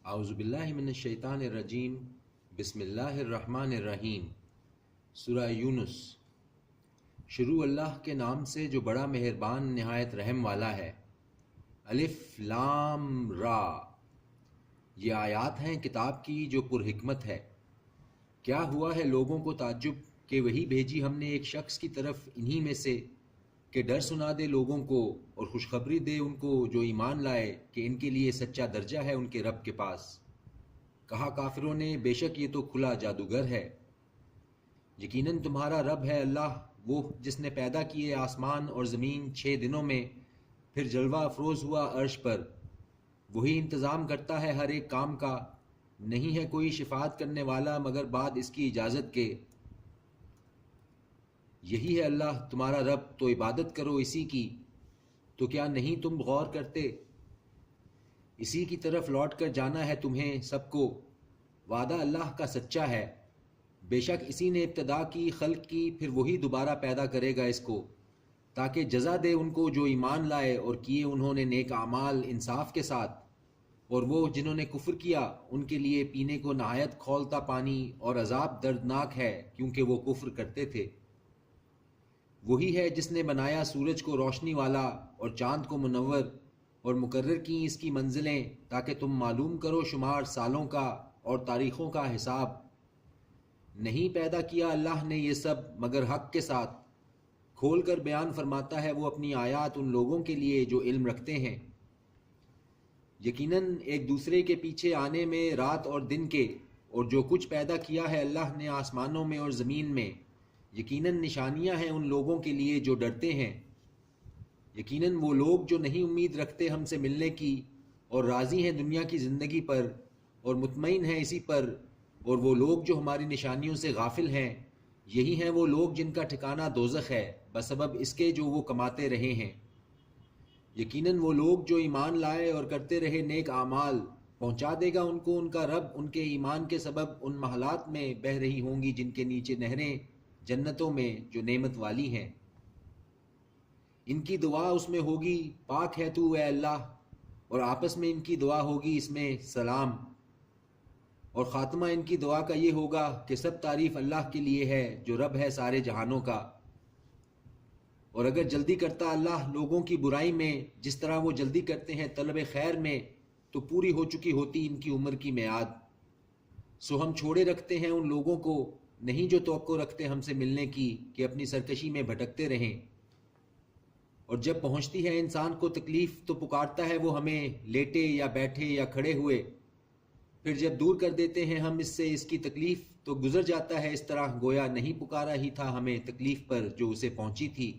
اعوذ باللہ من الشیطان الرجیم، بسم اللہ الرحمن الرحیم۔ سورہ یونس۔ شروع اللہ کے نام سے جو بڑا مہربان نہایت رحم والا ہے۔ الف لام را، یہ آیات ہیں کتاب کی جو پر حکمت ہے۔ کیا ہوا ہے لوگوں کو تعجب کہ وہی بھیجی ہم نے ایک شخص کی طرف انہی میں سے کہ ڈر سنا دے لوگوں کو اور خوشخبری دے ان کو جو ایمان لائے کہ ان کے لیے سچا درجہ ہے ان کے رب کے پاس۔ کہا کافروں نے بے شک یہ تو کھلا جادوگر ہے۔ یقیناً تمہارا رب ہے اللہ، وہ جس نے پیدا کیے آسمان اور زمین 6 دنوں میں، پھر جلوہ افروز ہوا عرش پر۔ وہی انتظام کرتا ہے ہر ایک کام کا، نہیں ہے کوئی شفاعت کرنے والا مگر بعد اس کی اجازت کے۔ یہی ہے اللہ تمہارا رب، تو عبادت کرو اسی کی۔ تو کیا نہیں تم غور کرتے؟ اسی کی طرف لوٹ کر جانا ہے تمہیں سب کو۔ وعدہ اللہ کا سچا ہے، بے شک اسی نے ابتدا کی خلق کی، پھر وہی دوبارہ پیدا کرے گا اس کو، تاکہ جزا دے ان کو جو ایمان لائے اور کیے انہوں نے نیک اعمال انصاف کے ساتھ۔ اور وہ جنہوں نے کفر کیا ان کے لیے پینے کو نہایت کھولتا پانی اور عذاب دردناک ہے، کیونکہ وہ کفر کرتے تھے۔ وہی ہے جس نے بنایا سورج کو روشنی والا اور چاند کو منور، اور مقرر کی اس کی منزلیں تاکہ تم معلوم کرو شمار سالوں کا اور تاریخوں کا حساب۔ نہیں پیدا کیا اللہ نے یہ سب مگر حق کے ساتھ۔ کھول کر بیان فرماتا ہے وہ اپنی آیات ان لوگوں کے لیے جو علم رکھتے ہیں۔ یقیناً ایک دوسرے کے پیچھے آنے میں رات اور دن کے، اور جو کچھ پیدا کیا ہے اللہ نے آسمانوں میں اور زمین میں، یقیناً نشانیاں ہیں ان لوگوں کے لیے جو ڈرتے ہیں۔ یقیناً وہ لوگ جو نہیں امید رکھتے ہم سے ملنے کی اور راضی ہیں دنیا کی زندگی پر اور مطمئن ہیں اسی پر، اور وہ لوگ جو ہماری نشانیوں سے غافل ہیں، یہی ہیں وہ لوگ جن کا ٹھکانہ دوزخ ہے بسبب اس کے جو وہ کماتے رہے ہیں۔ یقیناً وہ لوگ جو ایمان لائے اور کرتے رہے نیک اعمال، پہنچا دے گا ان کو ان کا رب ان کے ایمان کے سبب ان محلات میں بہہ رہی ہوں گی جن کے نیچے نہریں جنتوں میں جو نعمت والی ہیں۔ ان کی دعا اس میں ہوگی پاک ہے تو اے اللہ، اور آپس میں ان کی دعا ہوگی اس میں سلام، اور خاتمہ ان کی دعا کا یہ ہوگا کہ سب تعریف اللہ کے لیے ہے جو رب ہے سارے جہانوں کا۔ اور اگر جلدی کرتا اللہ لوگوں کی برائی میں جس طرح وہ جلدی کرتے ہیں طلب خیر میں، تو پوری ہو چکی ہوتی ان کی عمر کی میعاد۔ سو ہم چھوڑے رکھتے ہیں ان لوگوں کو نہیں جو توقع رکھتے ہم سے ملنے کی کہ اپنی سرکشی میں بھٹکتے رہیں۔ اور جب پہنچتی ہے انسان کو تکلیف تو پکارتا ہے وہ ہمیں لیٹے یا بیٹھے یا کھڑے ہوئے، پھر جب دور کر دیتے ہیں ہم اس سے اس کی تکلیف تو گزر جاتا ہے اس طرح گویا نہیں پکارا ہی تھا ہمیں تکلیف پر جو اسے پہنچی تھی۔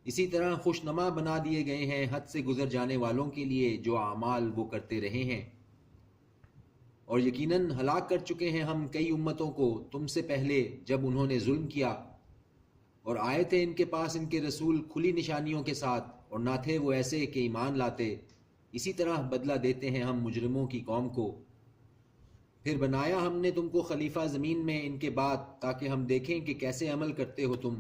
اسی طرح خوش نما بنا دیے گئے ہیں حد سے گزر جانے والوں کے لیے جو اعمال وہ کرتے رہے ہیں۔ اور یقیناً ہلاک کر چکے ہیں ہم کئی امتوں کو تم سے پہلے جب انہوں نے ظلم کیا، اور آئے تھے ان کے پاس ان کے رسول کھلی نشانیوں کے ساتھ، اور نہ تھے وہ ایسے کہ ایمان لاتے۔ اسی طرح بدلہ دیتے ہیں ہم مجرموں کی قوم کو۔ پھر بنایا ہم نے تم کو خلیفہ زمین میں ان کے بعد تاکہ ہم دیکھیں کہ کیسے عمل کرتے ہو تم۔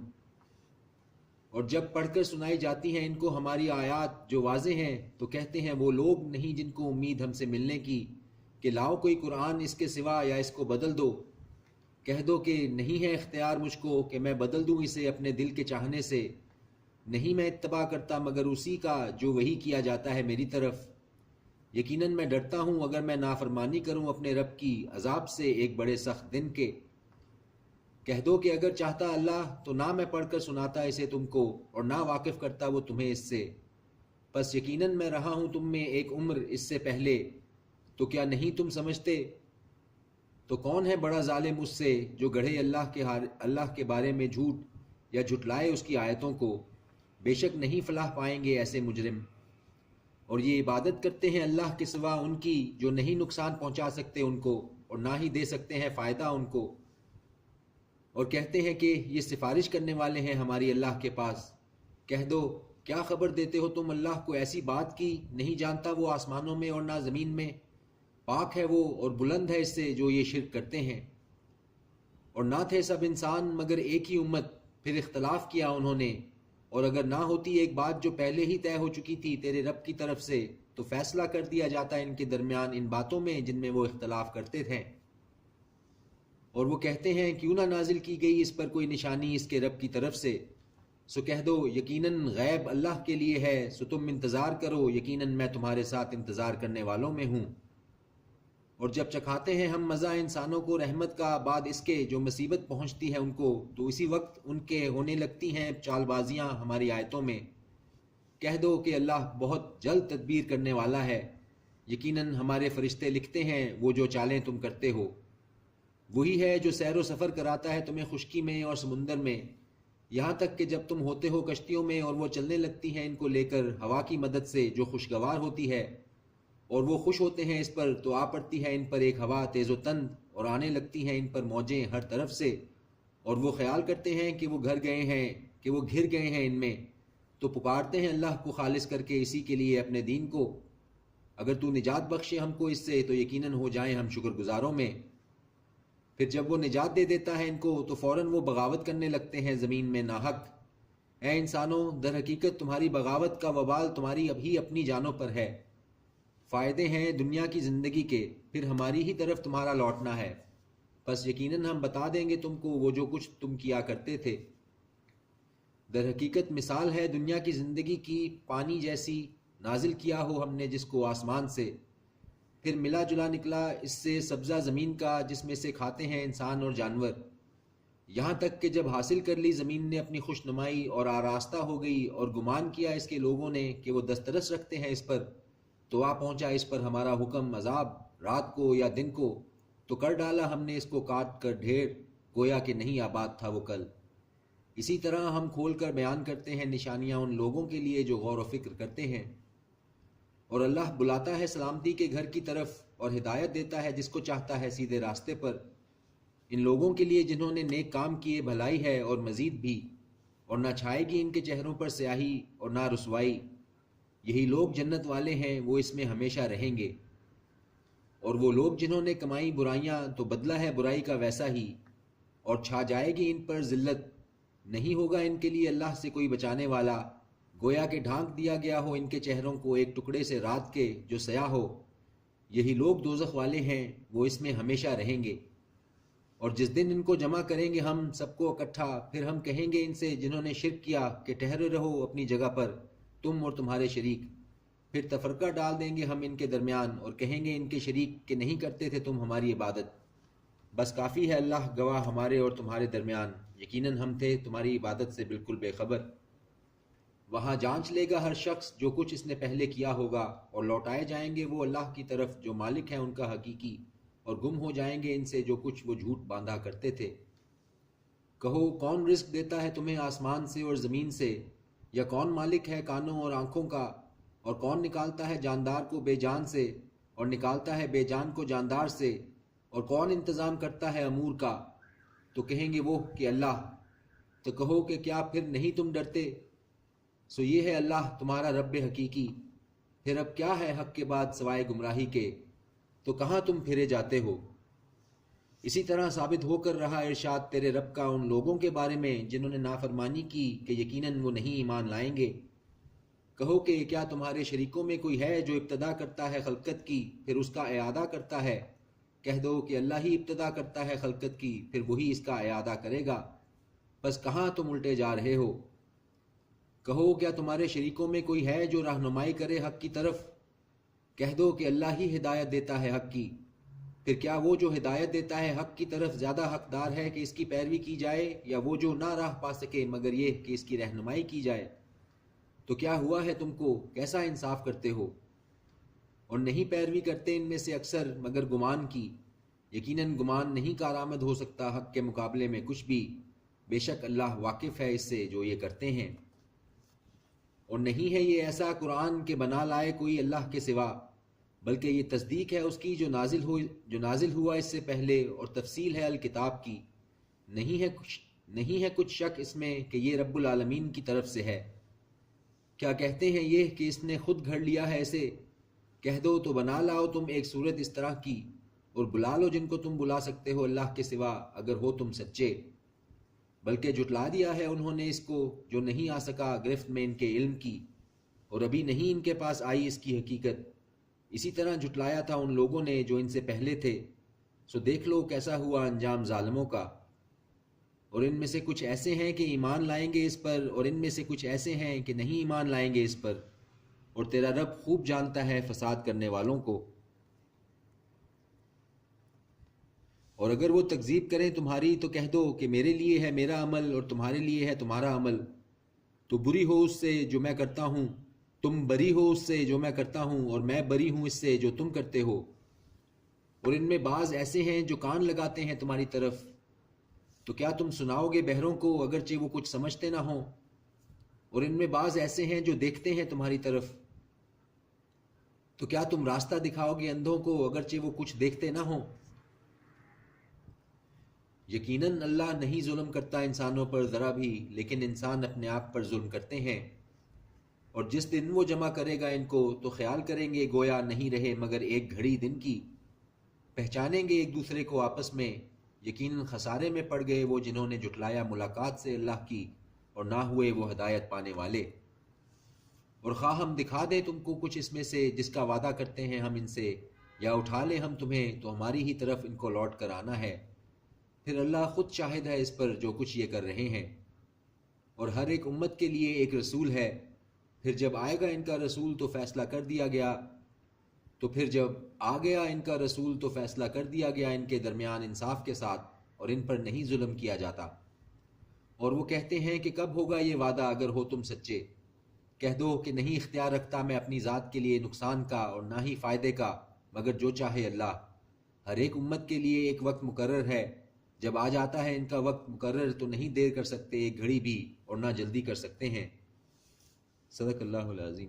اور جب پڑھ کر سنائی جاتی ہیں ان کو ہماری آیات جو واضح ہیں تو کہتے ہیں وہ لوگ نہیں جن کو امید ہم سے ملنے کی کہ لاؤ کوئی قرآن اس کے سوا یا اس کو بدل دو۔ کہہ دو کہ نہیں ہے اختیار مجھ کو کہ میں بدل دوں اسے اپنے دل کے چاہنے سے، نہیں میں اتباع کرتا مگر اسی کا جو وحی کیا جاتا ہے میری طرف۔ یقیناً میں ڈرتا ہوں اگر میں نافرمانی کروں اپنے رب کی عذاب سے ایک بڑے سخت دن کے۔ کہہ دو کہ اگر چاہتا اللہ تو نہ میں پڑھ کر سناتا اسے تم کو اور نہ واقف کرتا وہ تمہیں اس سے۔ پس یقیناً میں رہا ہوں تم میں ایک عمر اس سے پہلے، تو کیا نہیں تم سمجھتے؟ تو کون ہے بڑا ظالم اس سے جو گڑھے اللہ کے بارے میں جھوٹ یا جھٹلائے اس کی آیتوں کو؟ بے شک نہیں فلاح پائیں گے ایسے مجرم۔ اور یہ عبادت کرتے ہیں اللہ کے سوا ان کی جو نہیں نقصان پہنچا سکتے ان کو اور نہ ہی دے سکتے ہیں فائدہ ان کو، اور کہتے ہیں کہ یہ سفارش کرنے والے ہیں ہماری اللہ کے پاس۔ کہہ دو کیا خبر دیتے ہو تم اللہ کو ایسی بات کی نہیں جانتا وہ آسمانوں میں اور نہ زمین میں، پاک ہے وہ اور بلند ہے اس سے جو یہ شرک کرتے ہیں۔ اور نہ تھے سب انسان مگر ایک ہی امت، پھر اختلاف کیا انہوں نے، اور اگر نہ ہوتی ایک بات جو پہلے ہی طے ہو چکی تھی تیرے رب کی طرف سے تو فیصلہ کر دیا جاتا ہے ان کے درمیان ان باتوں میں جن میں وہ اختلاف کرتے تھے۔ اور وہ کہتے ہیں کیوں نہ نازل کی گئی اس پر کوئی نشانی اس کے رب کی طرف سے، سو کہہ دو یقیناً غیب اللہ کے لیے ہے، سو تم انتظار کرو، یقیناً میں تمہارے ساتھ انتظار کرنے والوں میں ہوں۔ اور جب چکھاتے ہیں ہم مزہ انسانوں کو رحمت کا بعد اس کے جو مصیبت پہنچتی ہے ان کو، تو اسی وقت ان کے ہونے لگتی ہیں چال بازیاں ہماری آیتوں میں۔ کہہ دو کہ اللہ بہت جلد تدبیر کرنے والا ہے، یقیناً ہمارے فرشتے لکھتے ہیں وہ جو چالیں تم کرتے ہو۔ وہی ہے جو سیر و سفر کراتا ہے تمہیں خشکی میں اور سمندر میں، یہاں تک کہ جب تم ہوتے ہو کشتیوں میں اور وہ چلنے لگتی ہیں ان کو لے کر ہوا کی مدد سے جو خوشگوار ہوتی ہے، اور وہ خوش ہوتے ہیں اس پر تو آ پڑتی ہے ان پر ایک ہوا تیز و تند، اور آنے لگتی ہیں ان پر موجیں ہر طرف سے، اور وہ خیال کرتے ہیں کہ وہ گھر گئے ہیں ان میں، تو پکارتے ہیں اللہ کو خالص کر کے اسی کے لیے اپنے دین کو، اگر تو نجات بخشے ہم کو اس سے تو یقیناً ہو جائیں ہم شکر گزاروں میں۔ پھر جب وہ نجات دے دیتا ہے ان کو تو فوراً وہ بغاوت کرنے لگتے ہیں زمین میں ناحق۔ اے انسانوں، در حقیقت تمہاری بغاوت کا وبال تمہاری ابھی اپنی جانوں پر ہے، فائدے ہیں دنیا کی زندگی کے، پھر ہماری ہی طرف تمہارا لوٹنا ہے، پس یقیناً ہم بتا دیں گے تم کو وہ جو کچھ تم کیا کرتے تھے۔ در حقیقت مثال ہے دنیا کی زندگی کی پانی جیسی، نازل کیا ہو ہم نے جس کو آسمان سے، پھر ملا جلا نکلا اس سے سبزہ زمین کا جس میں سے کھاتے ہیں انسان اور جانور، یہاں تک کہ جب حاصل کر لی زمین نے اپنی خوش نمائی اور آراستہ ہو گئی اور گمان کیا اس کے لوگوں نے کہ وہ دسترس رکھتے ہیں اس پر، تو آ پہنچا اس پر ہمارا حکم عذاب رات کو یا دن کو، تو کر ڈالا ہم نے اس کو کاٹ کر ڈھیر، گویا کہ نہیں آباد تھا وہ کل۔ اسی طرح ہم کھول کر بیان کرتے ہیں نشانیاں ان لوگوں کے لیے جو غور و فکر کرتے ہیں۔ اور اللہ بلاتا ہے سلامتی کے گھر کی طرف اور ہدایت دیتا ہے جس کو چاہتا ہے سیدھے راستے پر، ان لوگوں کے لیے جنہوں نے نیک کام کیے بھلائی ہے اور مزید بھی، اور نہ چھائے گی ان کے چہروں پر سیاہی اور نہ رسوائی، یہی لوگ جنت والے ہیں وہ اس میں ہمیشہ رہیں گے۔ اور وہ لوگ جنہوں نے کمائی برائیاں تو بدلہ ہے برائی کا ویسا ہی، اور چھا جائے گی ان پر ذلت، نہیں ہوگا ان کے لیے اللہ سے کوئی بچانے والا، گویا کہ ڈھانک دیا گیا ہو ان کے چہروں کو ایک ٹکڑے سے رات کے جو سیاہ ہو، یہی لوگ دوزخ والے ہیں وہ اس میں ہمیشہ رہیں گے۔ اور جس دن ان کو جمع کریں گے ہم سب کو اکٹھا، پھر ہم کہیں گے ان سے جنہوں نے شرک کیا کہ ٹھہرے رہو اپنی جگہ پر تم اور تمہارے شریک، پھر تفرقہ ڈال دیں گے ہم ان کے درمیان اور کہیں گے ان کے شریک کہ نہیں کرتے تھے تم ہماری عبادت، بس کافی ہے اللہ گواہ ہمارے اور تمہارے درمیان، یقیناً ہم تھے تمہاری عبادت سے بالکل بے خبر۔ وہاں جانچ لے گا ہر شخص جو کچھ اس نے پہلے کیا ہوگا، اور لوٹائے جائیں گے وہ اللہ کی طرف جو مالک ہے ان کا حقیقی، اور گم ہو جائیں گے ان سے جو کچھ وہ جھوٹ باندھا کرتے تھے۔ کہو کون رزق دیتا ہے تمہیں آسمان سے اور زمین سے، یا کون مالک ہے کانوں اور آنکھوں کا، اور کون نکالتا ہے جاندار کو بے جان سے اور نکالتا ہے بے جان کو جاندار سے، اور کون انتظام کرتا ہے امور کا، تو کہیں گے وہ کہ اللہ، تو کہو کہ کیا پھر نہیں تم ڈرتے، سو یہ ہے اللہ تمہارا رب حقیقی، پھر اب کیا ہے حق کے بعد سوائے گمراہی کے، تو کہاں تم پھرے جاتے ہو۔ اسی طرح ثابت ہو کر رہا ارشاد تیرے رب کا ان لوگوں کے بارے میں جنہوں نے نافرمانی کی کہ یقیناً وہ نہیں ایمان لائیں گے۔ کہو کہ کیا تمہارے شریکوں میں کوئی ہے جو ابتدا کرتا ہے خلقت کی پھر اس کا اعادہ کرتا ہے، کہہ دو کہ اللہ ہی ابتدا کرتا ہے خلقت کی پھر وہی اس کا اعادہ کرے گا، بس کہاں تم الٹے جا رہے ہو۔ کہو کیا تمہارے شریکوں میں کوئی ہے جو رہنمائی کرے حق کی طرف، کہہ دو کہ اللہ ہی ہدایت دیتا ہے حق کی، پھر کیا وہ جو ہدایت دیتا ہے حق کی طرف زیادہ حقدار ہے کہ اس کی پیروی کی جائے، یا وہ جو نہ راہ پا سکے مگر یہ کہ اس کی رہنمائی کی جائے۔ تو کیا ہوا ہے تم کو، کیسا انصاف کرتے ہو، اور نہیں پیروی کرتے ان میں سے اکثر مگر گمان کی، یقیناً گمان نہیں کارآمد ہو سکتا حق کے مقابلے میں کچھ بھی، بے شک اللہ واقف ہے اس سے جو یہ کرتے ہیں۔ اور نہیں ہے یہ ایسا قرآن کہ بنا لائے کوئی اللہ کے سوا، بلکہ یہ تصدیق ہے اس کی جو نازل ہوا اس سے پہلے، اور تفصیل ہے الکتاب کی، نہیں ہے کچھ شک اس میں کہ یہ رب العالمین کی طرف سے ہے۔ کیا کہتے ہیں یہ کہ اس نے خود گھڑ لیا ہے اسے، کہہ دو تو بنا لاؤ تم ایک صورت اس طرح کی، اور بلا لو جن کو تم بلا سکتے ہو اللہ کے سوا اگر ہو تم سچے، بلکہ جھٹلا دیا ہے انہوں نے اس کو جو نہیں آ سکا گرفت میں ان کے علم کی، اور ابھی نہیں ان کے پاس آئی اس کی حقیقت، اسی طرح جھٹلایا تھا ان لوگوں نے جو ان سے پہلے تھے، سو دیکھ لو کیسا ہوا انجام ظالموں کا۔ اور ان میں سے کچھ ایسے ہیں کہ ایمان لائیں گے اس پر، اور ان میں سے کچھ ایسے ہیں کہ نہیں ایمان لائیں گے اس پر، اور تیرا رب خوب جانتا ہے فساد کرنے والوں کو۔ اور اگر وہ تکذیب کریں تمہاری تو کہہ دو کہ میرے لیے ہے میرا عمل اور تمہارے لیے ہے تمہارا عمل، تو بری ہو اس سے جو میں کرتا ہوں، تم بری ہو اس سے جو میں کرتا ہوں، اور میں بری ہوں اس سے جو تم کرتے ہو۔ اور ان میں بعض ایسے ہیں جو کان لگاتے ہیں تمہاری طرف، تو کیا تم سناؤ گے بہروں کو اگرچہ وہ کچھ سمجھتے نہ ہوں؟ اور ان میں بعض ایسے ہیں جو دیکھتے ہیں تمہاری طرف، تو کیا تم راستہ دکھاؤ گے اندھوں کو اگرچہ وہ کچھ دیکھتے نہ ہوں؟ یقیناً اللہ نہیں ظلم کرتا انسانوں پر ذرا بھی، لیکن انسان اپنے آپ پر ظلم کرتے ہیں۔ اور جس دن وہ جمع کرے گا ان کو تو خیال کریں گے گویا نہیں رہے مگر ایک گھڑی دن کی، پہچانیں گے ایک دوسرے کو آپس میں، یقیناً خسارے میں پڑ گئے وہ جنہوں نے جھٹلایا ملاقات سے اللہ کی، اور نہ ہوئے وہ ہدایت پانے والے۔ اور خواہ ہم دکھا دیں تم کو کچھ اس میں سے جس کا وعدہ کرتے ہیں ہم ان سے، یا اٹھا لیں ہم تمہیں تو ہماری ہی طرف ان کو لوٹ کر آنا ہے، پھر اللہ خود شاہد ہے اس پر جو کچھ یہ کر رہے ہیں۔ اور ہر ایک امت کے لیے ایک رسول ہے، پھر جب آئے گا ان کا رسول تو فیصلہ کر دیا گیا، تو پھر جب آ گیا ان کا رسول تو فیصلہ کر دیا گیا ان کے درمیان انصاف کے ساتھ، اور ان پر نہیں ظلم کیا جاتا۔ اور وہ کہتے ہیں کہ کب ہوگا یہ وعدہ اگر ہو تم سچے؟ کہہ دو کہ نہیں اختیار رکھتا میں اپنی ذات کے لیے نقصان کا اور نہ ہی فائدے کا مگر جو چاہے اللہ۔ ہر ایک امت کے لیے ایک وقت مقرر ہے، جب آ جاتا ہے ان کا وقت مقرر تو نہیں دیر کر سکتے ایک گھڑی بھی، اور نہ جلدی کر سکتے ہیں۔ صدق اللہ العظیم۔